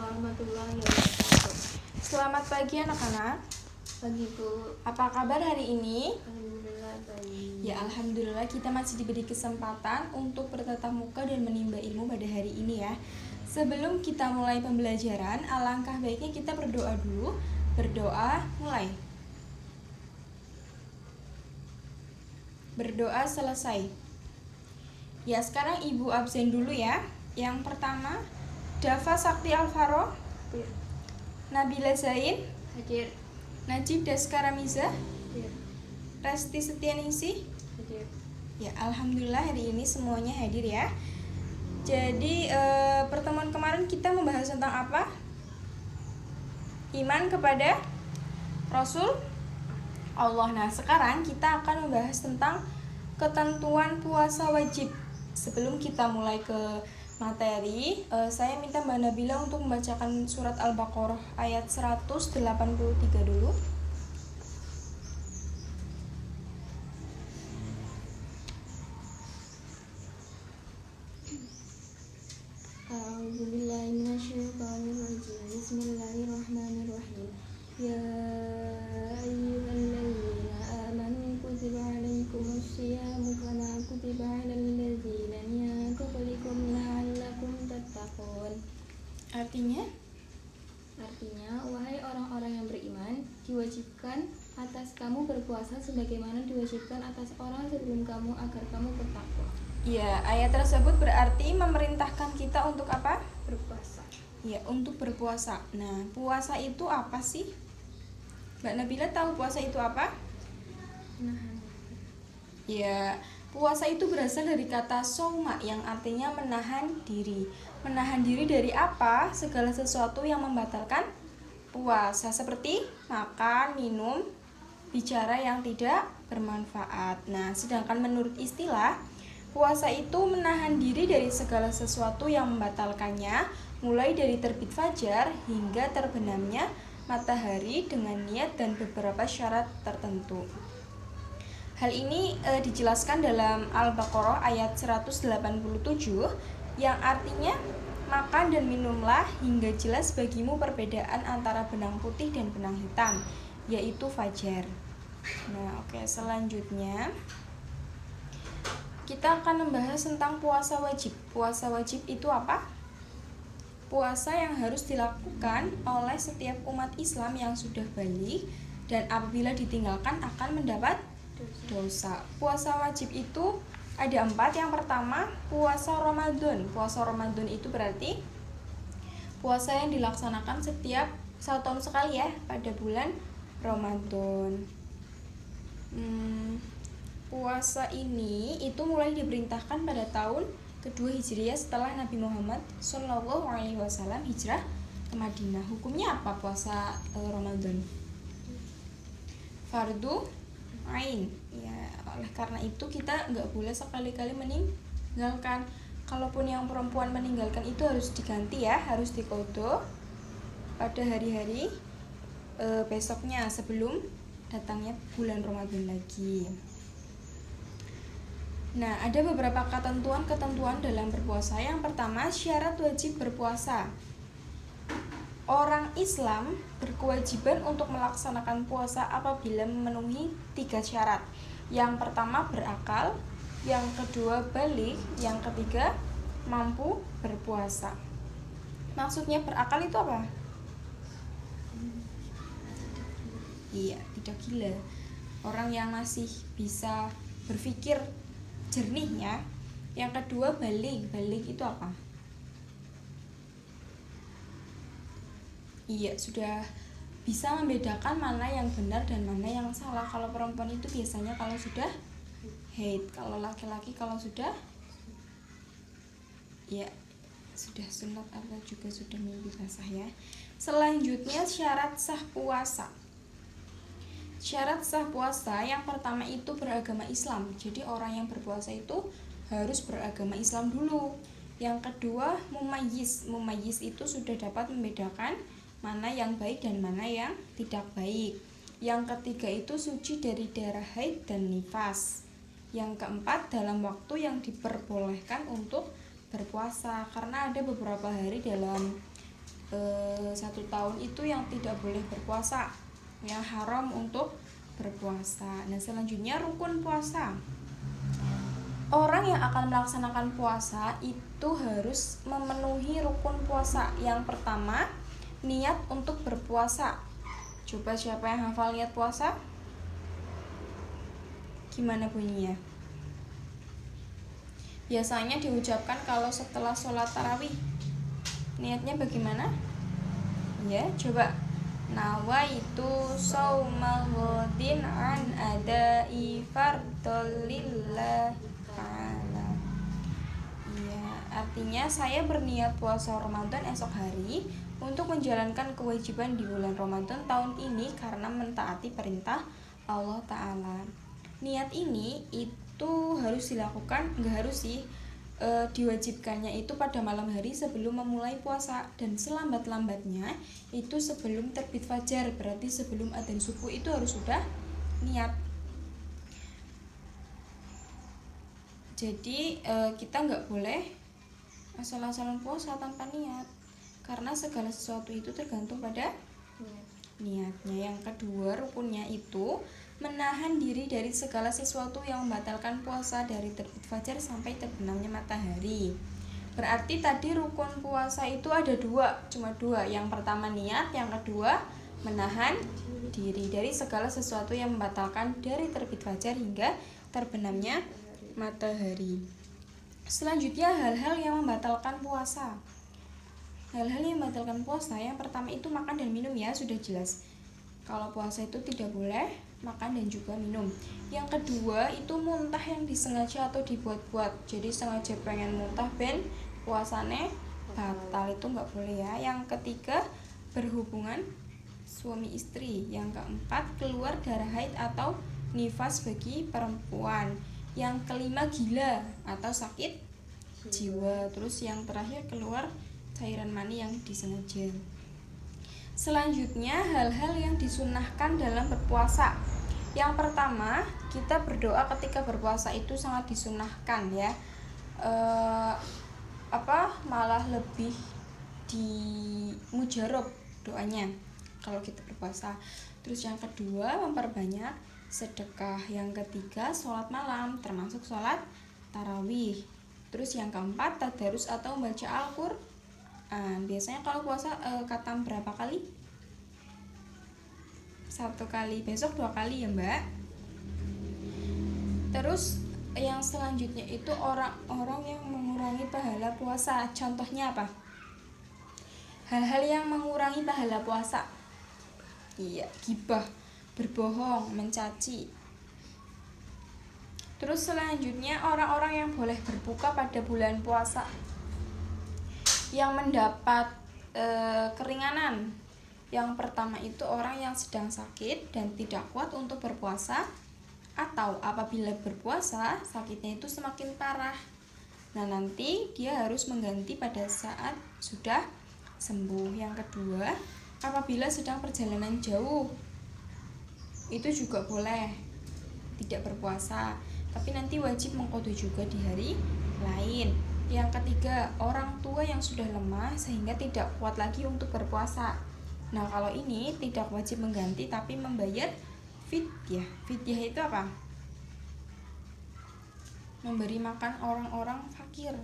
warahmatullahi wabarakatuh. Selamat pagi anak-anak. Pagi Bu. Apa kabar hari ini? Alhamdulillah baik. Ya alhamdulillah kita masih diberi kesempatan untuk bertatap muka dan menimba ilmu pada hari ini ya. Sebelum kita mulai pembelajaran, alangkah baiknya kita berdoa dulu. Berdoa mulai. Berdoa selesai. Ya sekarang Ibu absen dulu ya. Yang pertama Dava Sakti Alvaro, Hadir. Nabila Zain, Hadir. Najib Daskara Miza, Hadir. Resti Setianingsih. Hadir. Ya, alhamdulillah hari ini semuanya hadir ya. Jadi pertemuan kemarin kita membahas tentang apa? Iman kepada Rasul Allah. Nah, sekarang kita akan membahas tentang ketentuan puasa wajib. Sebelum kita mulai ke materi, saya minta Mbak Nabila untuk membacakan surat Al-Baqarah ayat 183 dulu. A'udzubillahi minasyaitonirrajim. Bismillahirrahmanirrahim. Ya ayyuhalladzina amanu kutiba alaikumusyiyamu kama kutiba alal ladzina min qablikum la'allakum tattaqun. Artinya, Wahai orang-orang yang beriman, diwajibkan atas kamu berpuasa sebagaimana diwajibkan atas orang sebelum kamu agar kamu bertakwa. ya, ayat tersebut berarti memerintahkan kita untuk apa? Berpuasa. Ya, untuk berpuasa. Nah, puasa itu apa sih? Mbak Nabila tahu puasa itu apa? Nahan. Ya, puasa itu berasal dari kata soma yang artinya menahan diri. Menahan diri dari apa? Segala sesuatu yang membatalkan puasa, seperti makan, minum, bicara yang tidak bermanfaat. Nah, sedangkan menurut istilah, puasa itu menahan diri dari segala sesuatu yang membatalkannya, mulai dari terbit fajar hingga terbenamnya matahari dengan niat dan beberapa syarat tertentu. Hal ini dijelaskan dalam Al-Baqarah ayat 187 yang artinya makan dan minumlah hingga jelas bagimu perbedaan antara benang putih dan benang hitam, yaitu fajar. Nah, oke, selanjutnya kita akan membahas tentang puasa wajib. Puasa wajib itu apa? Puasa yang harus dilakukan oleh setiap umat Islam yang sudah baligh dan apabila ditinggalkan akan mendapat dosa. Puasa wajib itu ada 4. Yang pertama, puasa Ramadan. Puasa Ramadan itu berarti puasa yang dilaksanakan setiap 1 tahun sekali ya, pada bulan Ramadan. Puasa ini itu mulai diperintahkan pada tahun kedua Hijriah setelah Nabi Muhammad SAW hijrah ke Madinah. Hukumnya apa puasa Ramadan? Fardu ain. Ya, oleh karena itu kita nggak boleh sekali-kali meninggalkan. Kalaupun yang perempuan meninggalkan itu harus diganti ya, harus diqodho pada hari-hari besoknya sebelum datangnya bulan Ramadan lagi. Nah, ada beberapa ketentuan dalam berpuasa. Yang pertama, syarat wajib berpuasa. Orang Islam berkewajiban untuk melaksanakan puasa apabila memenuhi 3 syarat. Yang pertama, berakal. Yang kedua, baligh. Yang ketiga, mampu berpuasa. Maksudnya berakal itu apa? Iya, tidak gila. Orang yang masih bisa berpikir jernih ya. Yang kedua, baligh. Baligh itu apa? Iya, sudah bisa membedakan mana yang benar dan mana yang salah. Kalau perempuan itu biasanya kalau sudah haid, kalau laki-laki kalau sudah ya sudah sunat atau juga sudah mimpi basah ya. Selanjutnya syarat sah puasa. Syarat sah puasa yang pertama itu beragama Islam. Jadi orang yang berpuasa itu harus beragama Islam dulu. Yang kedua, mumayyiz. Mumayyiz itu sudah dapat membedakan mana yang baik dan mana yang tidak baik. Yang ketiga itu suci dari darah haid dan nifas. Yang keempat, dalam waktu yang diperbolehkan untuk berpuasa, karena ada beberapa hari dalam 1 tahun itu yang tidak boleh berpuasa, yang haram untuk berpuasa. Nah, selanjutnya rukun puasa. Orang yang akan melaksanakan puasa itu harus memenuhi rukun puasa. Yang pertama, niat untuk berpuasa. Coba siapa yang hafal niat puasa? Gimana bunyinya? Biasanya diucapkan kalau setelah sholat tarawih. Niatnya bagaimana? Ya, coba. Nawaitu saumal ghadin an adai fardhillah ta'ala. Iya, artinya saya berniat puasa Ramadan esok hari untuk menjalankan kewajiban di bulan Ramadan tahun ini karena mentaati perintah Allah Ta'ala. Niat ini itu harus dilakukan, enggak harus sih, diwajibkannya itu pada malam hari sebelum memulai puasa, dan selambat-lambatnya itu sebelum terbit fajar, berarti sebelum adzan subuh itu harus sudah niat. Jadi kita nggak boleh asal-asalan puasa tanpa niat, karena segala sesuatu itu tergantung pada niatnya. Yang kedua, rukunnya itu menahan diri dari segala sesuatu yang membatalkan puasa dari terbit fajar sampai terbenamnya matahari. Berarti tadi rukun puasa itu ada cuma dua. Yang pertama niat, yang kedua menahan diri dari segala sesuatu yang membatalkan dari terbit fajar hingga terbenamnya matahari. Selanjutnya hal-hal yang membatalkan puasa. Hal-hal yang membatalkan puasa, yang pertama itu makan dan minum, ya sudah jelas. Kalau puasa itu tidak boleh makan dan juga minum. Yang kedua itu muntah yang disengaja atau dibuat-buat. Jadi sengaja pengen muntah ben puasane batal, itu nggak boleh ya. Yang ketiga berhubungan suami istri. Yang keempat keluar darah haid atau nifas bagi perempuan. Yang kelima gila atau sakit jiwa. Terus yang terakhir keluar cairan mani yang disengaja. Selanjutnya hal-hal yang disunahkan dalam berpuasa. Yang pertama, kita berdoa ketika berpuasa itu sangat disunahkan ya. Malah lebih di mujarab doanya kalau kita berpuasa. Terus yang kedua, memperbanyak sedekah. Yang ketiga, sholat malam termasuk sholat tarawih. Terus yang keempat, tadarus atau membaca Al-Qur'an. Biasanya kalau puasa khatam berapa kali? 1 kali, besok 2 kali ya mbak. Terus yang selanjutnya itu orang-orang yang mengurangi pahala puasa. Contohnya apa? Hal-hal yang mengurangi pahala puasa. Iya, gibah, berbohong, mencaci. Terus selanjutnya orang-orang yang boleh berbuka pada bulan puasa, yang mendapat keringanan. Yang pertama itu orang yang sedang sakit dan tidak kuat untuk berpuasa, atau apabila berpuasa sakitnya itu semakin parah. Nah, nanti dia harus mengganti pada saat sudah sembuh. Yang kedua, apabila sedang perjalanan jauh, itu juga boleh tidak berpuasa, tapi nanti wajib mengqadha juga di hari lain. Yang ketiga, orang tua yang sudah lemah sehingga tidak kuat lagi untuk berpuasa. Nah, kalau ini tidak wajib mengganti tapi membayar fidyah. Fidyah itu apa? Memberi makan orang-orang fakir.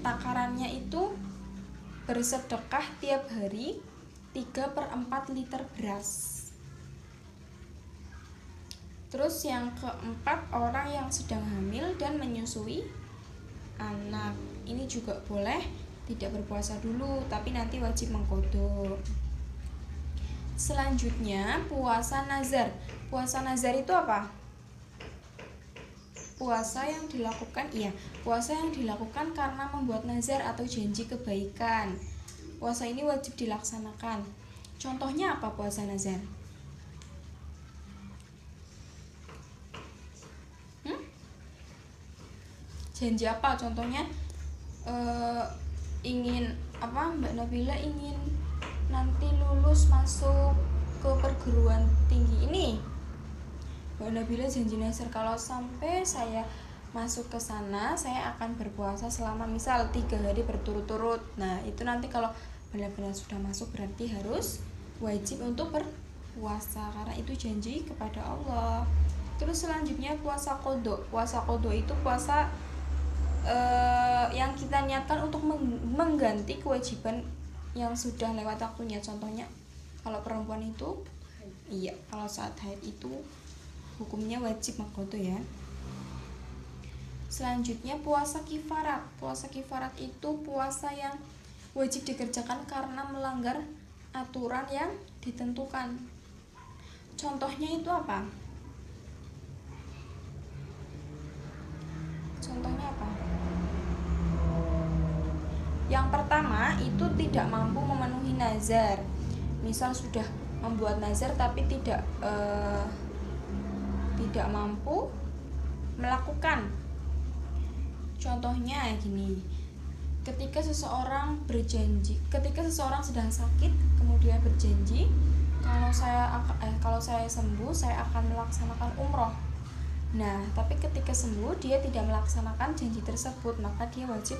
Takarannya itu bersedekah tiap hari 3/4 liter beras. Terus yang keempat, orang yang sedang hamil dan menyusui anak. Ini juga boleh tidak berpuasa dulu, tapi nanti wajib mengqadha. Selanjutnya puasa nazar. Puasa nazar itu apa? Puasa yang dilakukan karena membuat nazar atau janji kebaikan. Puasa ini wajib dilaksanakan. Contohnya apa puasa nazar? Janji apa? Contohnya Mbak Nabila ingin nanti lulus masuk ke perguruan tinggi ini. Mbak Nabila janji nazar, kalau sampai saya masuk ke sana saya akan berpuasa selama misal 3 hari berturut-turut. Nah itu nanti kalau benar-benar sudah masuk berarti harus wajib untuk berpuasa karena itu janji kepada Allah. Terus selanjutnya puasa qadha. Puasa qadha itu puasa yang kita niatkan untuk mengganti kewajiban yang sudah lewat waktunya. Contohnya kalau perempuan itu iya, kalau saat haid itu hukumnya wajib maqdho ya. Selanjutnya puasa kifarat. Puasa kifarat itu puasa yang wajib dikerjakan karena melanggar aturan yang ditentukan. Contohnya itu apa? Contohnya apa? Yang pertama itu tidak mampu memenuhi nazar. Misal sudah membuat nazar tapi tidak mampu melakukan. Contohnya gini, ketika seseorang sedang sakit kemudian berjanji kalau saya sembuh saya akan melaksanakan umroh. Nah tapi ketika sembuh dia tidak melaksanakan janji tersebut, maka dia wajib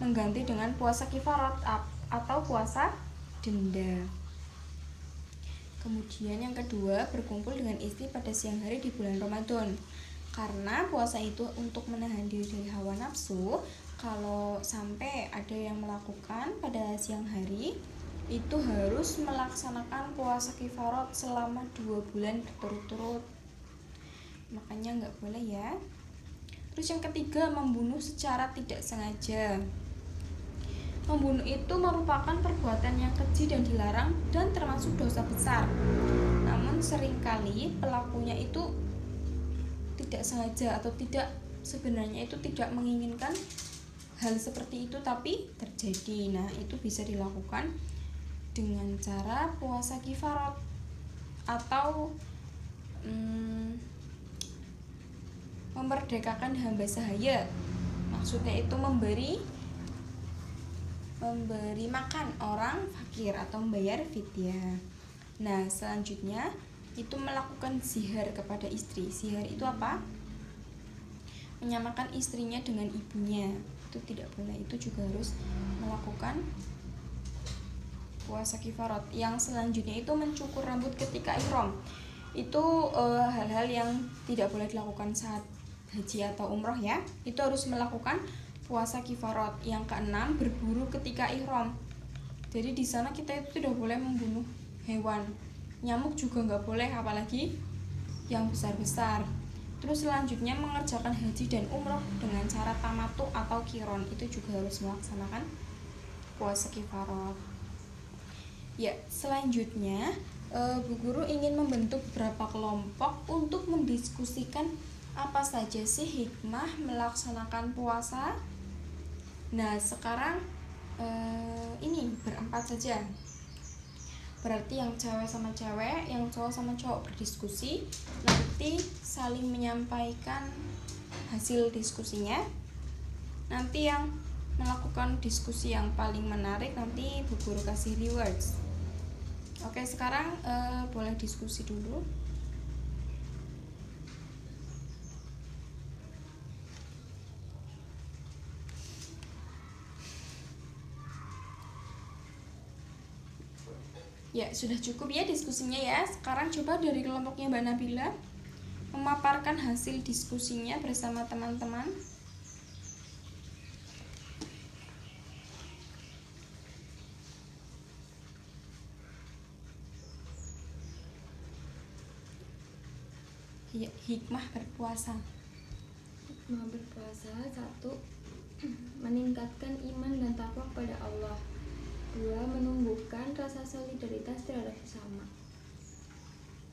mengganti dengan puasa kifarat atau puasa denda. Kemudian yang kedua, berkumpul dengan istri pada siang hari di bulan Ramadan. Karena puasa itu untuk menahan diri dari hawa nafsu. Kalau sampai ada yang melakukan pada siang hari, itu harus melaksanakan puasa kifarat selama 2 bulan berturut-turut. Makanya nggak boleh ya. Terus yang ketiga, membunuh secara tidak sengaja. Membunuh itu merupakan perbuatan yang keji dan dilarang dan termasuk dosa besar. Namun seringkali pelakunya itu tidak sengaja atau sebenarnya itu tidak menginginkan hal seperti itu tapi terjadi. Nah itu bisa dilakukan dengan cara puasa kifarat atau memerdekakan hamba sahaya. Maksudnya itu memberi makan orang fakir atau membayar fidyah. Nah selanjutnya itu melakukan zihar kepada istri. Zihar itu apa? Menyamakan istrinya dengan ibunya. Itu tidak boleh. Itu juga harus melakukan puasa kifarat. Yang selanjutnya itu mencukur rambut ketika ihram. Itu hal-hal yang tidak boleh dilakukan saat haji atau umroh ya. Itu harus melakukan puasa kifarat. Yang keenam, berburu ketika ihram. Jadi di sana kita itu tidak boleh membunuh hewan. Nyamuk juga nggak boleh, apalagi yang besar-besar. Terus selanjutnya mengerjakan haji dan umroh dengan cara tamattu atau qiron. Itu juga harus melaksanakan puasa kifarat. Ya, selanjutnya Bu Guru ingin membentuk beberapa kelompok untuk mendiskusikan apa saja sih hikmah melaksanakan puasa. Nah, sekarang ini berempat saja. Berarti yang cewek sama cewek, yang cowok sama cowok berdiskusi, nanti saling menyampaikan hasil diskusinya. Nanti yang melakukan diskusi yang paling menarik nanti Bu Guru kasih rewards. Oke, sekarang boleh diskusi dulu. Ya, sudah cukup ya diskusinya ya. Sekarang coba dari kelompoknya Mbak Nabila memaparkan hasil diskusinya bersama teman-teman. Ya, hikmah berpuasa. Hikmah berpuasa: 1. Meningkatkan iman dan takwa kepada Allah. 2. Menumbuhkan rasa solidaritas terhadap sesama.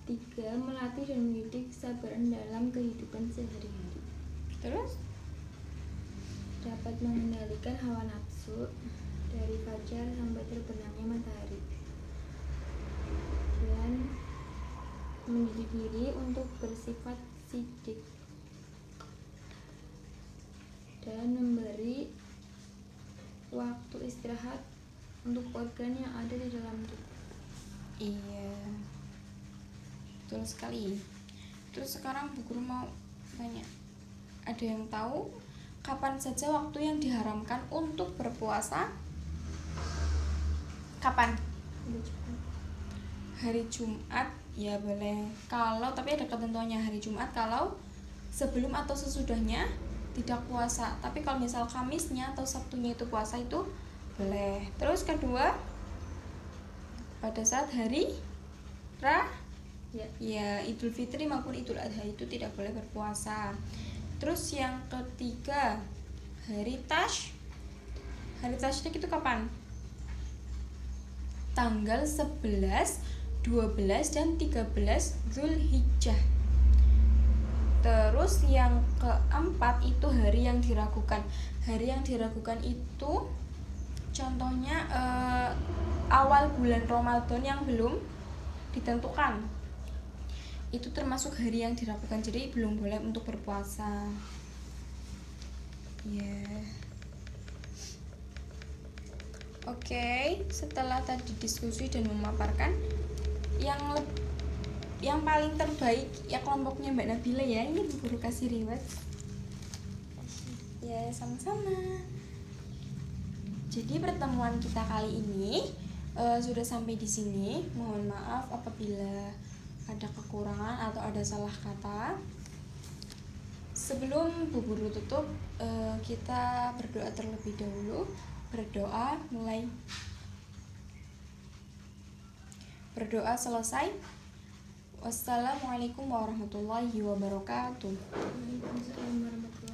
3. Melatih dan mendidik kesabaran dalam kehidupan sehari-hari. Terus Dapat mengendalikan hawa nafsu dari fajar sampai terbenamnya matahari. Dan mendidik diri untuk bersifat sidik. Dan memberi waktu istirahat untuk organ yang ada di dalam tubuh. iya, betul sekali. Terus sekarang Bu Guru mau tanya, Ada yang tahu kapan saja waktu yang diharamkan untuk berpuasa? Kapan? Hari Jumat ya boleh. Kalau tapi ada ketentuannya, hari Jumat kalau sebelum atau sesudahnya tidak puasa. Tapi kalau misal Kamisnya atau Sabtunya itu puasa itu boleh. Terus kedua, pada saat hari ya Idul Fitri maupun Idul Adha itu tidak boleh berpuasa. Terus yang ketiga, hari Tash. Hari Tasyrik itu kapan? Tanggal 11, 12 dan 13 Zulhijjah. Terus yang keempat itu hari yang diragukan. Hari yang diragukan itu contohnya awal bulan Ramadan yang belum ditentukan. Itu termasuk hari yang diragukan, jadi belum boleh untuk berpuasa. Oke, setelah tadi diskusi dan memaparkan yang paling terbaik ya kelompoknya Mbak Nabila ya. Ini Bu Guru kasih reward. Ya, sama-sama. Jadi pertemuan kita kali ini sudah sampai di sini. Mohon maaf apabila ada kekurangan atau ada salah kata. Sebelum Bu Guru tutup, kita berdoa terlebih dahulu. Berdoa selesai. Wassalamualaikum warahmatullahi wabarakatuh. Waalaikumsalam warahmatullahi